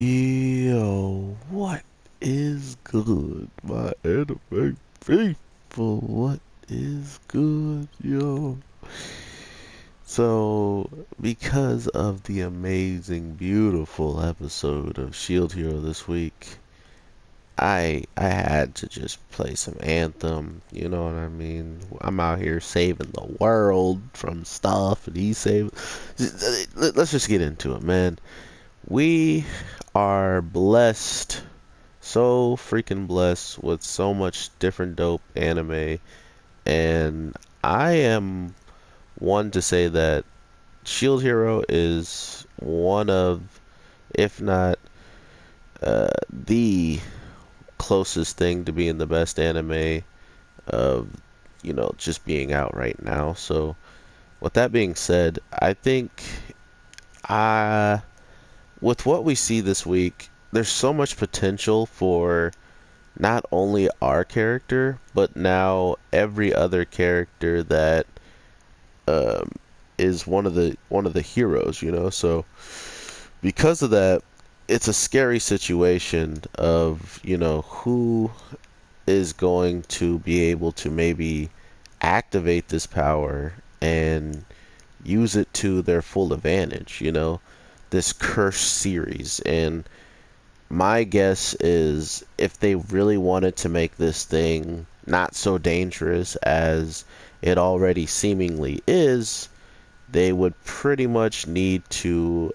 Yo, what is good, my anime people? What is good, yo? So, because of the amazing, beautiful episode of Shield Hero this week, I had to just play some Anthem. You know what I mean? I'm out here saving the world from stuff, and he's saving. Let's just get into it, man. We are blessed, so freaking blessed with so much different dope anime, and I am one to say that Shield Hero is one of, if not the closest thing to being the best anime of, just being out right now. So, with that being said, I think I with what we see this week, there's so much potential for not only our character, but now every other character that um, is one of the heroes. So because of that, it's a scary situation of who is going to be able to maybe activate this power and use it to their full advantage. This curse series. And my guess is if they really wanted to make this thing not so dangerous as it already seemingly is, they would pretty much need to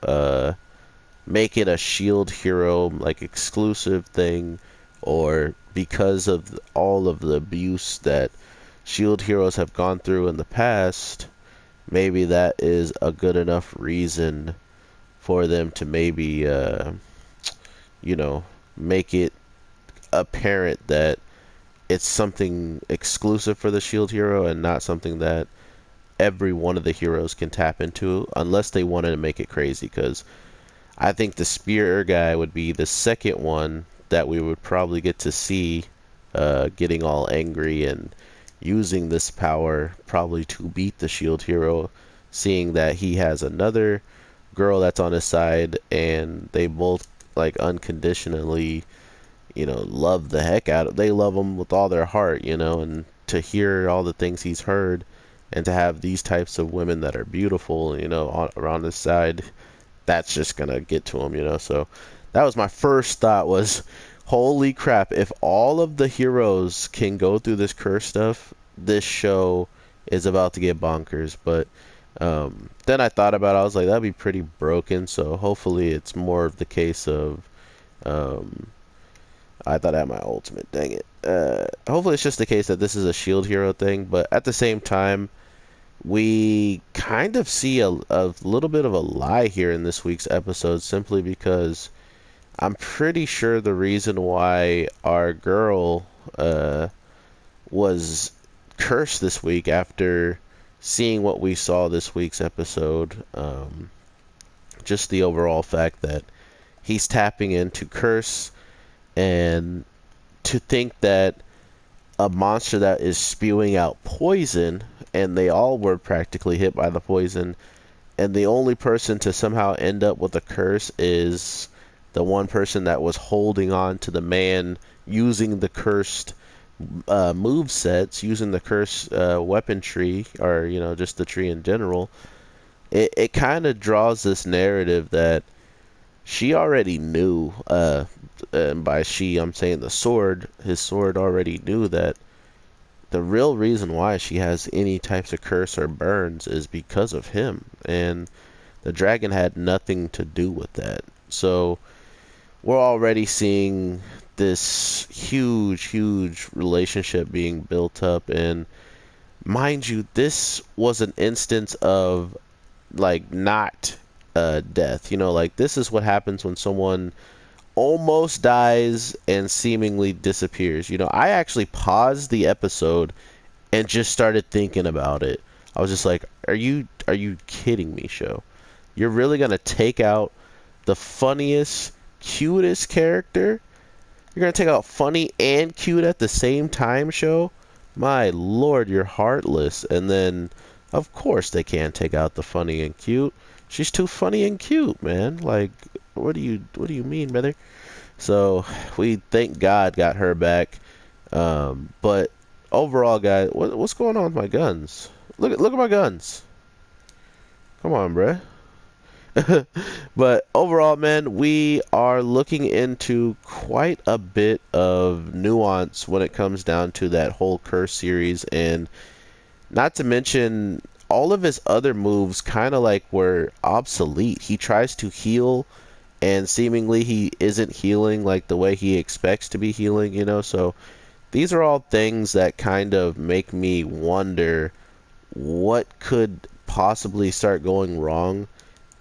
make it a Shield Hero like exclusive thing, or because of all of the abuse that Shield Heroes have gone through in the past, maybe that is a good enough reason for them to maybe you know, make it apparent that it's something exclusive for the Shield Hero and not something that every one of the heroes can tap into, unless they wanted to make it crazy. Because I think the Spear guy would be the second one that we would probably get to see getting all angry and using this power probably to beat the Shield Hero, seeing that he has another girl that's on his side and they both like unconditionally love the heck out of. They love him with all their heart, and to hear all the things he's heard, and to have these types of women that are beautiful, around his side, that's just gonna get to him. So that was my first thought was, holy crap! If all of the heroes can go through this curse stuff, this show is about to get bonkers. But then I thought about it, I was like, that'd be pretty broken. So hopefully it's more of the case of um, I thought I had my ultimate. Dang it. Hopefully, it's just the case that this is a shield hero thing, but at the same time, we kind of see a little bit of a lie here in this week's episode, simply because I'm pretty sure the reason why our girl was cursed this week after seeing what we saw this week's episode, just the overall fact that he's tapping into curse, and to think that a monster that is spewing out poison, and they all were practically hit by the poison, and the only person to somehow end up with a curse is the one person that was holding on to the man using the cursed move sets, using the cursed weapon tree, or just the tree in general. It kind of draws this narrative that she already knew, and by she, I'm saying his sword already knew that the real reason why she has any types of curse or burns is because of him. And the dragon had nothing to do with that. So we're already seeing this huge, huge relationship being built up. And mind you, this was an instance of like not death. Like this is what happens when someone almost dies and seemingly disappears. I actually paused the episode and just started thinking about it. I was just like, are you kidding me, show? You're really gonna take out the funniest, cutest character? You're gonna take out funny and cute at the same time, show? My lord, you're heartless. And then, of course, they can't take out the funny and cute. She's too funny and cute, man. Like, what do you mean, brother? So we thank God got her back. But overall, guys, what's going on with my guns? Look at my guns. Come on, bruh. But overall, man, we are looking into quite a bit of nuance when it comes down to that whole curse series, and not to mention all of his other moves kind of like were obsolete. He tries to heal and seemingly he isn't healing like the way he expects to be healing, so these are all things that kind of make me wonder what could possibly start going wrong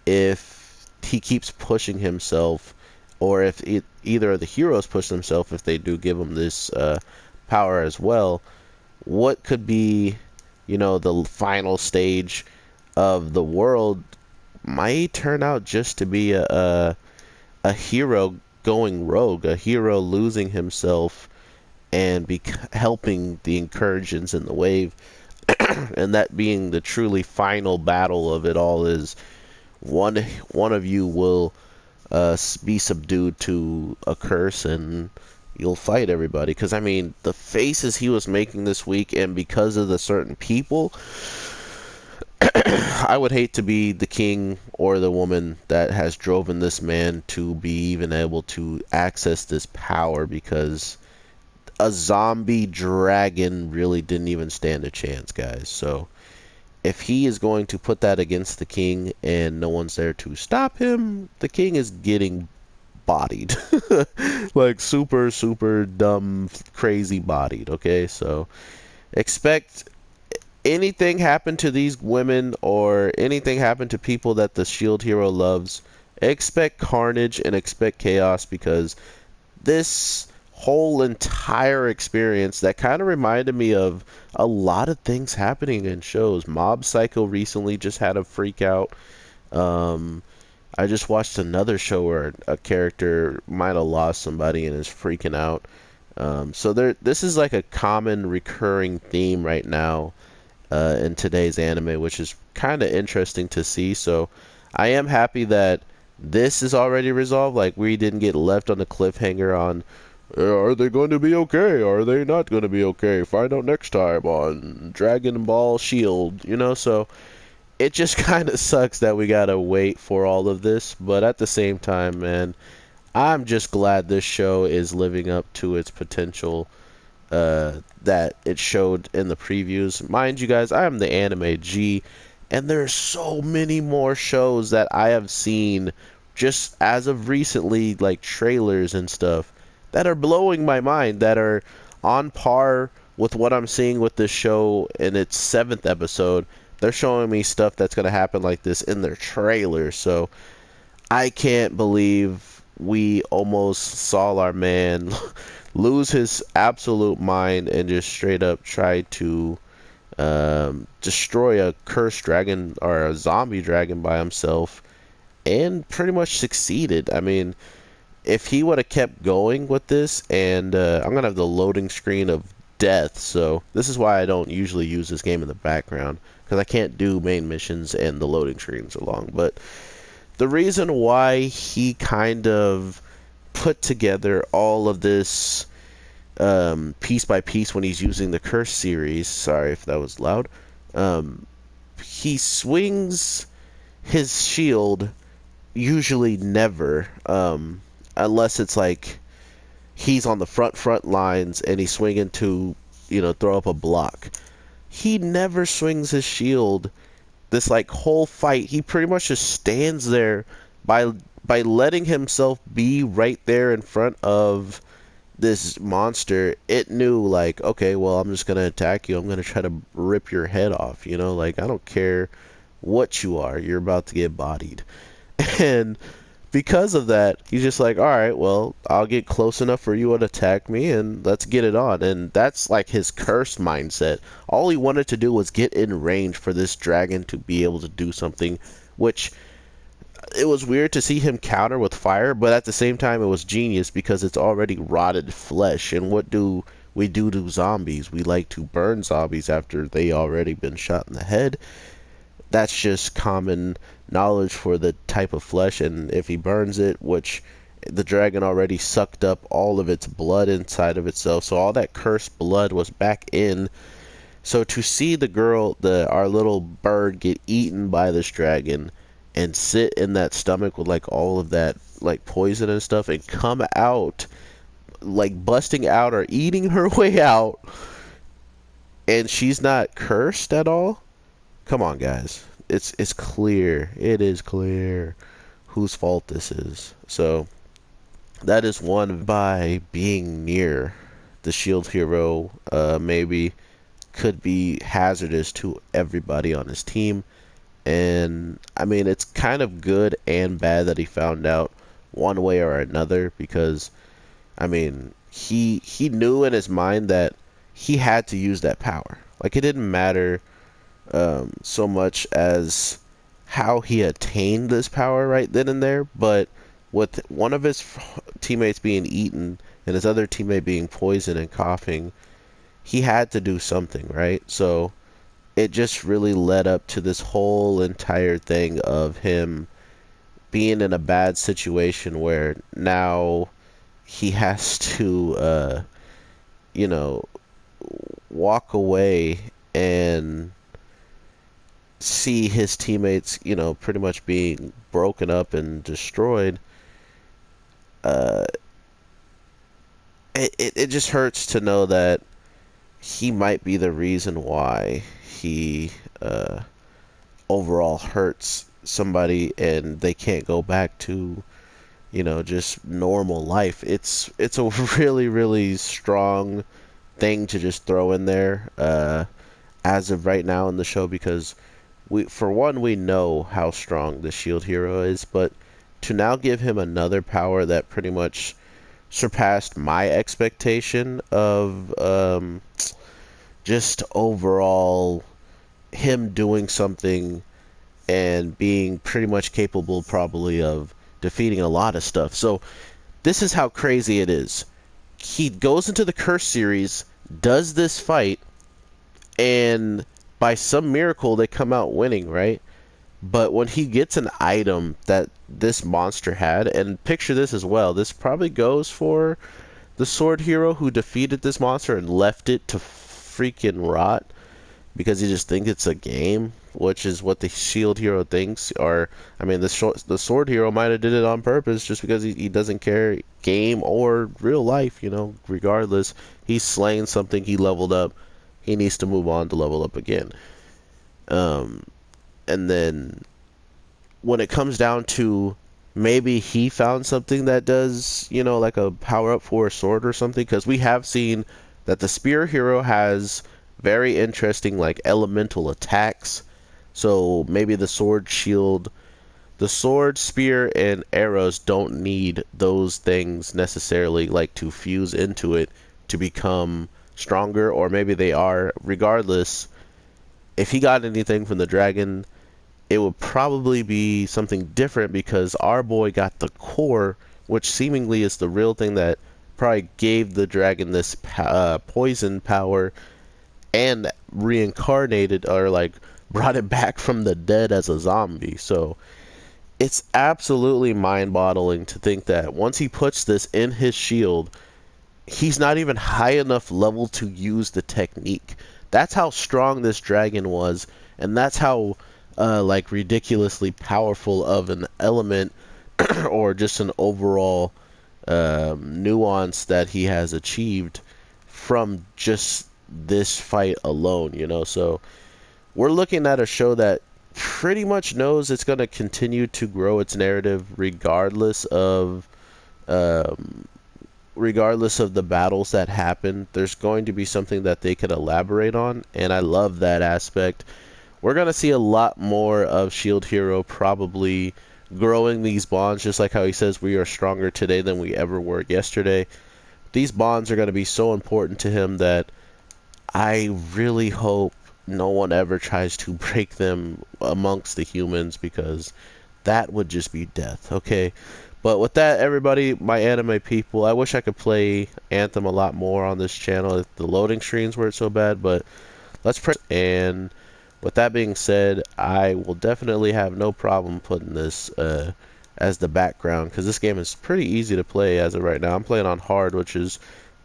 if he keeps pushing himself, or if either of the heroes push themselves, if they do give him this power as well. What could be, the final stage of the world might turn out just to be a hero going rogue, a hero losing himself and helping the incursions in the wave, and that being the truly final battle of it all is one of you will be subdued to a curse and you'll fight everybody. Because I mean, the faces he was making this week, and because of the certain people, I would hate to be the king or the woman that has driven this man to be even able to access this power, because a zombie dragon really didn't even stand a chance, guys. So if he is going to put that against the king and no one's there to stop him, the king is getting bodied. Like super, super dumb, crazy bodied, okay? So expect anything happen to these women or anything happen to people that the shield hero loves, expect carnage and expect chaos, because this whole entire experience that kind of reminded me of a lot of things happening in shows. Mob Psycho recently just had a freak out. I just watched another show where a character might have lost somebody and is freaking out. So this is like a common recurring theme right now in today's anime, which is kind of interesting to see. So I am happy that this is already resolved. Like, we didn't get left on a cliffhanger on, are they going to be okay? Are they not going to be okay? Find out next time on Dragon Ball Shield, So it just kind of sucks that we gotta wait for all of this. But at the same time, man, I'm just glad this show is living up to its potential that it showed in the previews. Mind you guys, I am the anime G, and there's so many more shows that I have seen just as of recently, like trailers and stuff, that are blowing my mind, that are on par with what I'm seeing with this show in its 7th episode. They're showing me stuff that's going to happen like this in their trailer. So I can't believe we almost saw our man lose his absolute mind and just straight up try to destroy a cursed dragon or a zombie dragon by himself, and pretty much succeeded. I mean, if he would have kept going with this, and I'm going to have the loading screen of death, so this is why I don't usually use this game in the background, because I can't do main missions and the loading screens are long. But the reason why he kind of put together all of this piece by piece when he's using the curse series, sorry if that was loud, he swings his shield usually never, unless it's like he's on the front lines and he's swinging to, throw up a block. He never swings his shield this like whole fight. He pretty much just stands there by letting himself be right there in front of this monster. It knew, like, okay, well, I'm just gonna attack you. I'm gonna try to rip your head off, like, I don't care what you are, you're about to get bodied. And because of that, he's just like, all right, well, I'll get close enough for you to attack me and let's get it on. And that's like his cursed mindset. All he wanted to do was get in range for this dragon to be able to do something, which it was weird to see him counter with fire, but at the same time it was genius because it's already rotted flesh. And what do we do to zombies? We like to burn zombies after they already been shot in the head. that's just common knowledge for the type of flesh. And if he burns it, which the dragon already sucked up all of its blood inside of itself, so all that cursed blood was back in. So to see the girl, our little bird, get eaten by this dragon and sit in that stomach with like all of that like poison and stuff and come out like busting out or eating her way out, and she's not cursed at all. Come on, guys. It's clear. It is clear whose fault this is. So that is one. By being near the shield hero, maybe could be hazardous to everybody on his team. And I mean, it's kind of good and bad that he found out one way or another, because I mean, he knew in his mind that he had to use that power. Like, it didn't matter so much as how he attained this power right then and there, but with one of his teammates being eaten and his other teammate being poisoned and coughing, he had to do something, right? So it just really led up to this whole entire thing of him being in a bad situation where now he has to, you know, walk away and see his teammates, you know, pretty much being broken up and destroyed. Uh, it just hurts to know that he might be the reason why he overall hurts somebody and they can't go back to, you know, just normal life. It's a really, really strong thing to just throw in there as of right now in the show, because for one, we know how strong the shield hero is, but to now give him another power that pretty much surpassed my expectation of just overall him doing something and being pretty much capable probably of defeating a lot of stuff. So this is how crazy it is. He goes into the Curse series, does this fight, and by some miracle they come out winning, right? But when he gets an item that this monster had, and picture this as well, this probably goes for the sword hero who defeated this monster and left it to freaking rot because he just thinks it's a game, which is what the shield hero thinks. Or I mean, the sword hero might have did it on purpose just because he doesn't care, game or real life, you know. Regardless, he's slaying something, he leveled up, he needs to move on to level up again. And then when it comes down to maybe he found something that does, you know, like a power up for a sword or something, because we have seen that the spear hero has very interesting like elemental attacks. So maybe the sword, spear, and arrows don't need those things necessarily like to fuse into it to become stronger, or maybe they are. Regardless, if he got anything from the dragon, it would probably be something different, because our boy got the core, which seemingly is the real thing that probably gave the dragon this poison power and reincarnated, or like brought it back from the dead as a zombie. So it's absolutely mind-boggling to think that once he puts this in his shield, he's not even high enough level to use the technique. That's how strong this dragon was, and that's how like ridiculously powerful of an element or just an overall nuance that he has achieved from just this fight alone, you know. So we're looking at a show that pretty much knows it's going to continue to grow its narrative regardless of the battles that happen. There's going to be something that they could elaborate on, and I love that aspect. We're going to see a lot more of Shield Hero probably growing these bonds, just like how he says we are stronger today than we ever were yesterday. These bonds are going to be so important to him that I really hope no one ever tries to break them amongst the humans, because that would just be death, okay? But with that, everybody, my anime people, I wish I could play Anthem a lot more on this channel if the loading screens weren't so bad, but let's press, and with that being said, I will definitely have no problem putting this as the background because this game is pretty easy to play as of right now. I'm playing on hard, which is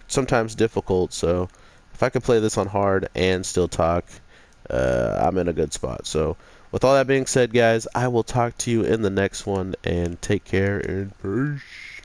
sometimes difficult, so if I could play this on hard and still talk, I'm in a good spot. So with all that being said, guys, I will talk to you in the next one, and take care and peace.